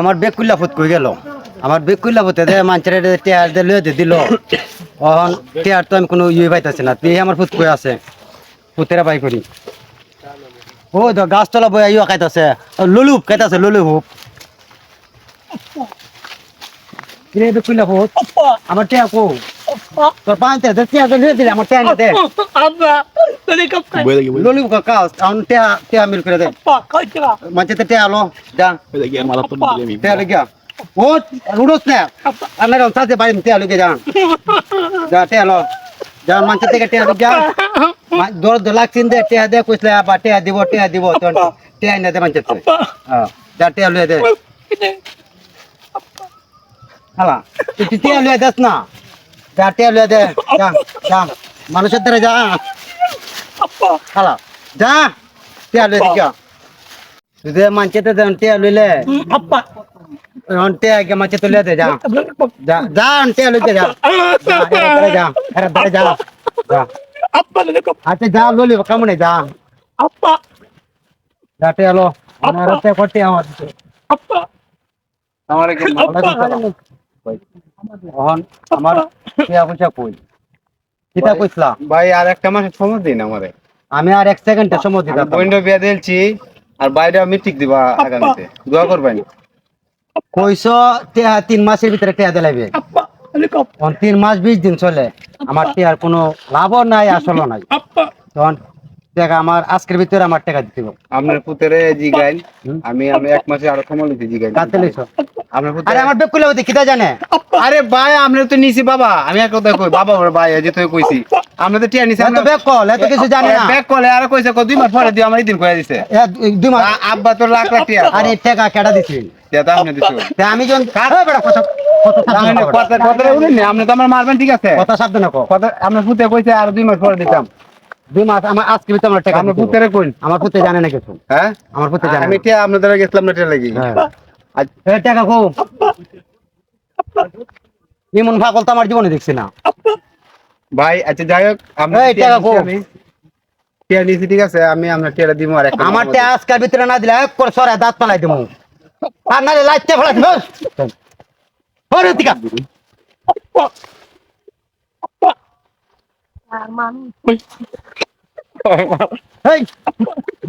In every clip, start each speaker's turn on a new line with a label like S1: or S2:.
S1: আমার বেগ কুল্লা ফুট কই গেল আমার বেগ কুল্লা ফুটে দে মানছের টেয়ার দে লয়ে দিল অহন টেয়ার তো আমি কোনো ইয়ে পাইতাছি না তুই আমার ফুট কই আছে ফুটেরা পাই করি ও তো গাছতলা বই আইও খাইতাছে লুলুপ খাইতাছে লুলুপ কিরে বেগ কুল্লা ফুট আমার টেয়া কো তোর পাঁচতে দে টেয়া লয়ে দিলে আমার টেয়া না দে লুলুপ কাকা আউন টেয়া টেয়া মিল করে দে মানছেতে টেয়া আলো যা টেয়া লইয়া ও রুডোস না আমরা সাথে বাড়ি টেয়া লইয়া যা যা টেয়া লো যা মানছেতে টেয়া লইয়া দৌড় দলাক চিন দে টেয়া দে কইছলে আবা টেয়া দিব তো টেয়া না দে মানছেতে হ্যাঁ যা টেয়া লইয়া দে হালা তুই টেয়া লইয়া দেস না যা টেয়া লইয়া দে যা যা মানুষের দ্বারা যা হালা যা টেয়া লইয়া যা তুই মানছেতে টেয়া লইলে টেয়া কে মানছে তুলে দে যা যা যা টেয়া লইয়া যা যা এরা ধরে যা যা আচ্ছা যা লইলি কেমন যা যা টেয়া লো আমার তে করতে আমার আমার কি আমার টেয়া পয়সা কই কিটা কইছলা
S2: ভাই আর একটা মাসের সময় দিন আমারে
S1: আমি আর এক সেকেন্ডে সময় দিতাম
S2: পয়েন্ট বিয়া দিলছি আর বাইরে মিটিক দিবা আগামীতে দোয়া করবেন
S1: কইছো টেয়া 3 মাসের ভিতরে টেয়া দিলাইবে 3 মাস 20 দিন চলে আমার টেয়ার কোনো লাভও নাই আসলও নাই তখন টাকা আমার আজকের ভিতরে আমার টাকা দিতে হবে
S2: আপনার পুতেরে জিগাইল আমি এক মাসে আরো সময় নিতে জিগাইল
S1: কাতে লইছো
S2: আপনার পুতের
S1: আরে আমার বেক কইলা হইতে কিটা জানে
S2: আরে ভাই আমরা তো নিছি বাবা আমি এক কথা কই বাবা ওর ভাই যে তুই কইছি আমরা তো টিয়া নিছি
S1: এত বেক কল এত কিছু জানে না
S2: ব্যাক কলে আর কইছে 2 মাস পরে দিও আমার দিন কইয়া দিছে
S1: 2 মাস
S2: আব্বা তো লাখ লাখ টিয়া
S1: আরে টাকা কেডা দিছি
S2: এটা আপনি দিছো
S1: তে আমি যখন এই বেটা কথা
S2: কথা উনি না আপনি তো আমার মারবেন ঠিক আছে
S1: কথা সাবধানে কও
S2: কথা আপনার পুতে কইছে আর 2 মাস পরে দিতাম
S1: 2 মাস আমার আজকের ভিতরে আমার টাকা
S2: আপনার পুতেরে কইন
S1: আমার পুতে জানে না কিছু
S2: হ্যাঁ
S1: আমার পুতে জানে
S2: আমি টিয়া আপনাদের গেছিলাম না টিয়া লাগি
S1: এই টাকা কও এমন পাগল তো আমার জীবনে দেখছি না
S2: ভাই আচ্ছা যাই হোক আমরা
S1: এই টাকা কো
S2: টিয়া নিছি ঠিক আছে আমি আপনার টিয়াটা দিমু আর একটা
S1: আমার টাকা আজকের ভিতরে না দিলে এক করে সরে দাঁত পালাই দিমু আর নালে লাইতে ফেলাই দিমু ওরে টিকা এই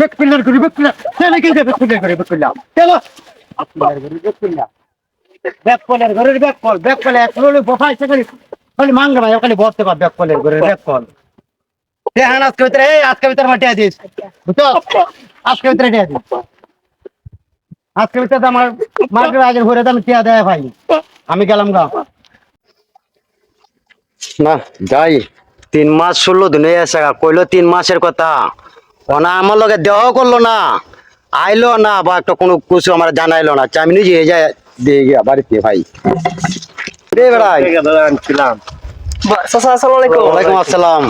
S1: বেক পিলার করি বেক পিলার চলে কি বেক পিলার করি বেক পিলার চলো বেক কলের ঘরের বেক কল এক লোলে বফাই করি খালি মাঙ্গা ভাই খালি বসতে পার বেক কলের ঘরের বেক কল তে হান আজকে ভিতরে এই আজকে ভিতরে মাটিয়া দিস বুঝছো আজকে ভিতরে দিয়া দিস আজকে ভিতরে আমার মার্কেট আগে ঘুরে দাম টিয়া দেয় ভাই আমি গেলাম গা না যাই 3 মাস 16 দিন হয়ে গেছে কইলো 3 মাসের কথা ওনা আমার লগে দেহ করলো না আইলো না বা একটা কোনো কিছু আমার জানাইলো না আমি নিজে যাই দিয়ে গিয়া বাড়িতে ভাই রে বেড়াই
S3: ছিলাম চাচা আসসালামু আলাইকুম
S1: ওয়ালাইকুম আসসালাম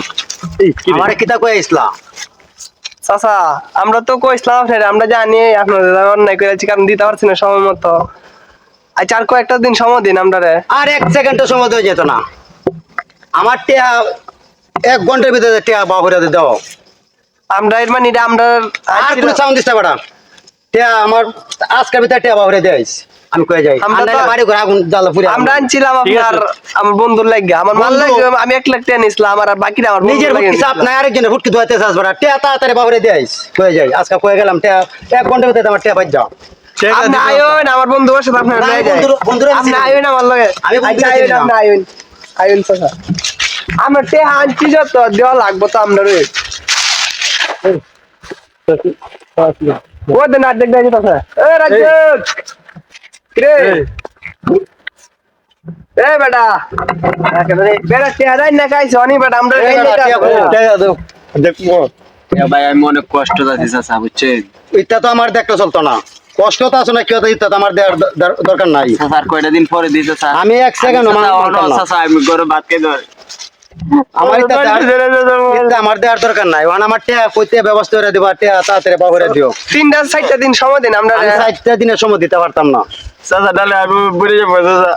S1: আমারে কিতা কই আইছলা
S3: চাচা আমরা তো কইছিলাম আপনারে আমরা জানি আপনাদের অন্যায় করেছি কারণ দিতে পারছি না সময় মতো আচ্ছা আর কয়েকটা দিন সময় দিন আমরারে
S1: আর এক সেকেন্ডও সময় দেওয়া যেত না আমার টিয়া 1 ঘন্টার ভিতরে টিয়া বাহুরে দাও
S3: আমরা এর মানে আমরা
S1: আর কোনো সাউন্ড দিস না বেটা টিয়া আমার আজকের ভিতরে টিয়া বাহুরে দেইস আমি কই যাই আমরা বাড়ি ঘর আগুন জ্বালা পুরে
S3: আমরা আনছিলাম আপনার আমার বন্ধুর লাগি আমার মাল লাগি আমি 1 লাখ টাকা নিছিলাম আর বাকিটা আমার
S1: নিজের ফুটকি চাপ নাই আরেকজনের ফুটকি ধুইতে চাস বেটা টিয়া তাড়াতাড়ি বাহুরে দেইস কই যাই আজকে কই গেলাম টিয়া 1 ঘন্টার ভিতরে আমার টিয়া বাজ যাও
S3: আপনি আইন আমার বন্ধুর সাথে আপনার নাই যায় আপনি আইন আমার লগে
S1: আমি
S3: আচ্ছা আইন আপনি আইন চাচা আমরা তে আনছি যত দেওয়া লাগবে তো আমরা রে ও দেন আর দেখ দাই চাচা এ রাজেশ রে এ বেটা একেবারে বেটা তে আইন না কাইছ অনি বেটা আমরা
S1: টিয়া দাও
S2: দেখবো
S3: ভাই আমি অনেক কষ্ট যাচ্ছি চাচা বুঝছেন
S1: এটা তো আমার দেখতে চলতো না কষ্ট তো আছে না কি এটা তো আমার দেওয়ার দরকার নাই
S3: স্যার কয়টা দিন পরে দিতে স্যার
S1: আমি 1 সেকেন্ড
S3: স্যার আমি গরু ভাত খেয়ে ধর
S1: আমার এটা আমার দেওয়ার দরকার নাই ওখানে আমার টিয়া কইতে ব্যবস্থা করে দিবা টিয়া তাড়াতাড়ি বাহুরে দিও
S3: 3-4টা দিন সময় দিন আমরা
S1: আমি 60 দিনের সময় দিতে পারতাম না
S3: চাচা তাহলে আমি বুঝে যাবো চাচা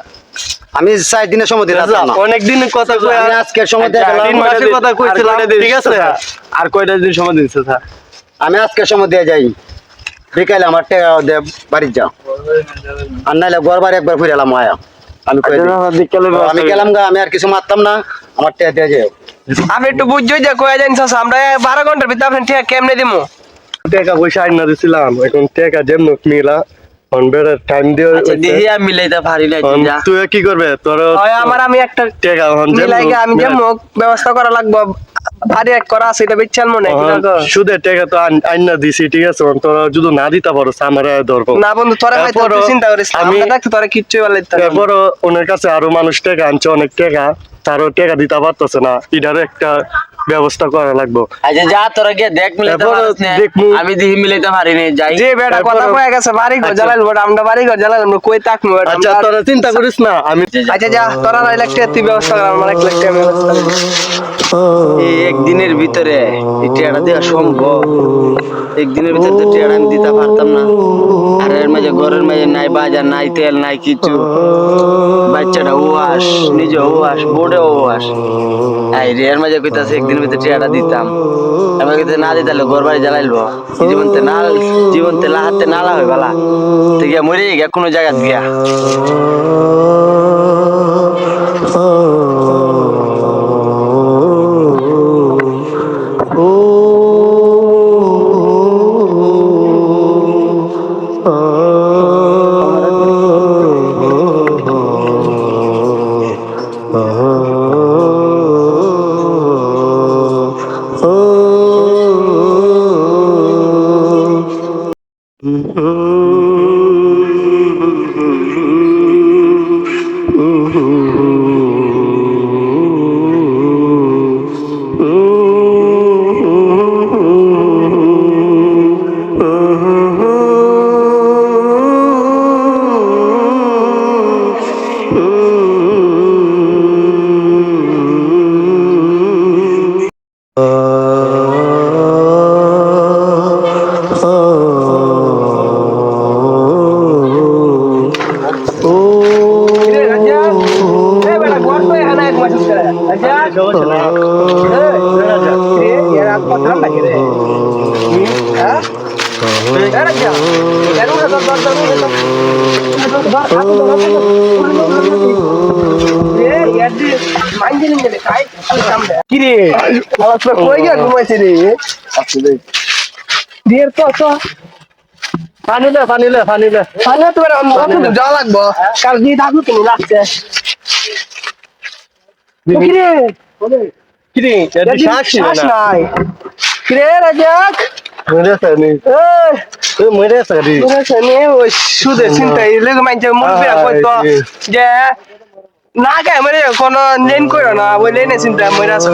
S1: আমি 60 দিনের সময় দিতে পারতাম না
S3: অনেক দিন কথা কই
S1: আমি আজকের সময় দিয়ে গেলাম
S3: 3 মাসের কথা কইছিলাম ঠিক আছে আর কয়টা দিন সময় দিন চাচা
S1: আমি আজকের সময় দিয়ে যাই বিকালে আমার টাকা দে বাড়ি যাও আর নাইলে ঘর বাড়ি একবার ফিরে এলাম আয়া আমি কই দিই। আমি গেলাম গা আমি আর কিছু মারতাম না আমার টাকা দিয়ে যাও
S3: আপনি একটু বুঝছো যে কয়ে যান চাচা আমরা 12 ঘন্টার ভিতরে আপনি ঠিক কেমনে দিমু
S4: টাকা পয়সা আইনা দিছিলাম এখন টাকা যেমন মিলা বেড়ে টাইম দিয়ে
S5: দিদি আমি মিলাইতে পারি না যা
S4: তুই কি করবে তোর
S3: হয় আমার আমি একটা
S4: টাকা
S3: মিলাইগা আমি যে মুখ ব্যবস্থা করা লাগবে ভারী এক করা আছে এটা বেচাল মনে
S4: সুদের টাকা তো আইনা দিছি ঠিক আছে তোরা যদি না দিতে পারো আমার ধরবো
S3: না বন্ধু তোরা হয়তো
S4: তারপরও
S3: চিন্তা করিস
S4: আমি
S3: আমরা দেখতে তোরা কিচ্ছু বলে
S4: তারপরও ওনার কাছে আরো মানুষ টাকা আনছে অনেক টাকা তারও টাকা দিতে পারতেছে না এটারও একটা ব্যবস্থা করা লাগবে
S5: আচ্ছা যা তোরা গিয়ে দেখ মিলাইতে
S4: তারপর
S5: পারিস না
S4: দেখমু।
S5: আমি দিহি মিলাইতে পারি না যাই
S3: যে বেটা কথা কয়ে গেছে বাড়ি ঘর জ্বালাইল বড় আমরা বাড়ি ঘর জ্বালাইল আমরা কই তাকমু
S4: আচ্ছা তোরা চিন্তা করিস না আমি
S3: আচ্ছা যা তোরা 1 লাখ টাকা তুই ব্যবস্থা কর আমার 1 লাখ টাকা ব্যবস্থা কর
S5: এই একদিনের ভিতরে এই টিয়াটা দেওয়া সম্ভব একদিনের ভিতরে তো টিয়াটা আমি দিতে পারতাম না আর এর মাঝে ঘরের মাঝে নাই বাজার নাই তেল নাই কিছু বাচ্চাটা ওয়াস নিজে ওয়াস বোর্ডে ওয়াস এই রে এর মাঝে কইতাছে একদিনের ভিতরে টিয়াটা দিতাম আমি কইতে না দিতালে ঘর বাড়ি জ্বালাইলবো জীবনতে লাহাতে নালা হয় বালা তো গিয়া মরে গিয়া কোনো জায়গা গিয়া
S3: কিরে কই গিয়া ঘুমাইছে রে দিয়ে তো
S4: পানি লে
S3: পানি তো যা লাগবো কাল দিয়ে থাকবো তুমি লাগছে কিরে
S4: কিরে এটা শ্বাস
S3: নাই কিরে রাজাক
S4: মরে সারি
S3: ওই সুদের চিন্তা লেগে মানছে মুরবি কইতো যে না কে মানে কোন লেন কইরো না ওই লেনে চিন্তা মরে আছে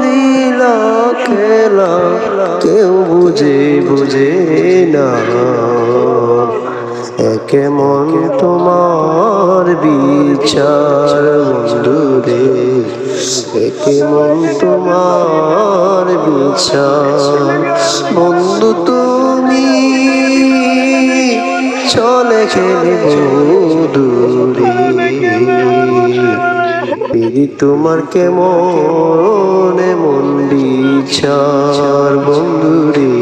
S6: লীলা খেলা কেউ বুঝে না কেমন তোমার বিচার বন্ধুরে কেমন তোমার বিচার বন্ধু তুমি চলে খেলে দূরে তোমার কেমন এমন বিচার বন্ধুরে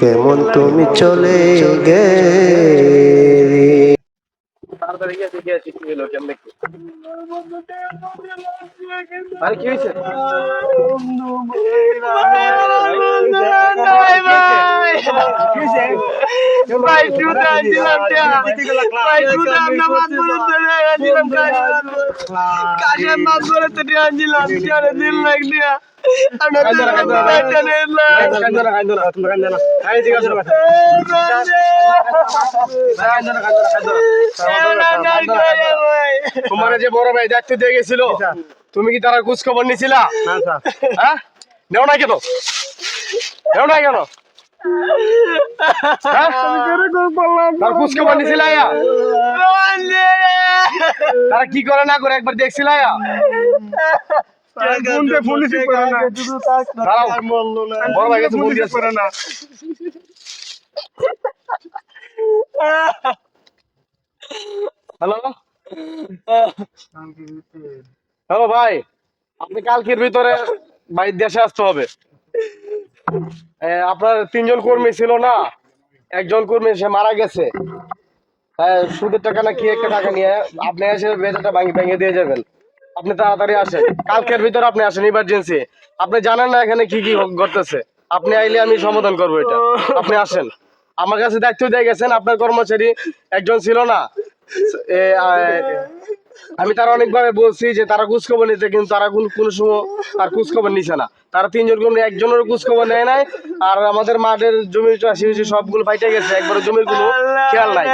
S6: কেমন তুমি চলে গেলে
S4: আরে কি হইছে
S3: ভাই তুই আছিলাম ভাই তুই আমরা মাত বলে চলে আসলাম কাজে মাত বলে তো আনছিলাম চারে দিন লাগ দিয়া আমরা
S4: তোমার যে বড় ভাই দায়িত্ব দিয়ে গেছিল তুমি কি তারা খোঁজ খবর নিছিলা হ্যাঁ নেও না কেন
S3: তার কুচকে বানিয়েছিল আয়া তারা কি করে না করে একবার দেখছিল আয়া বড় ভাই কাছে ফোন দিয়েছে না হ্যালো হ্যালো ভাই আপনি কালকের ভিতরে ভাই দেশে আসতে হবে আপনার 3 জন কর্মী ছিল না, একজন কর্মী সে মারা গেছে, সুদের টাকা না কি একটা টাকা নিয়ে আপনি এসে বেটাটা ভেঙে দিয়ে যাবেন। আপনি তাড়াতাড়ি আসেন, কালকের ভিতরে আপনি আসেন, ইমার্জেন্সি। আপনি জানেন না এখানে কি কি ঘটতেছে, আপনি আইলে আমি সমাধান করবো এটা। আপনি আসেন, আমার কাছে দায়িত্ব দিয়ে গেছেন। আপনার কর্মচারী একজন ছিল না, আমি তারা অনেকবার বলছি যে তারা খোঁজখবর নিতে, কিন্তু তারা কোনো সময় তার খোঁজখবর নিছে না। তারা 3 জন কর্মী একজনের খোঁজখবর নেয় নাই। আর আমাদের মাঠের জমির চাষি সবগুলো ফাইটে গেছে, একবার জমির কোনো খেয়াল নাই,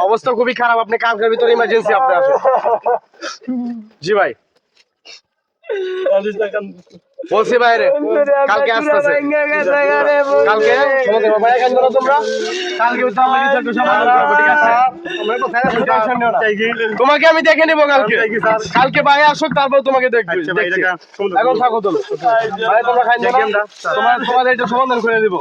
S3: অবস্থা খুবই খারাপ। আপনি কালকের ভিতরে ইমার্জেন্সি আপনি আসেন। জি ভাই বলছি বাইরে কালকে আসতেছে, কালকে তোমরা কালকে তোমাকে আমি দেখে নিবো কালকে। কালকে বাইরে আসুক, তারপর তোমাকে দেখবো। এখন থাকো তুমি, তোমরা খাই তোমাদের এটা সমাধান করে দিব।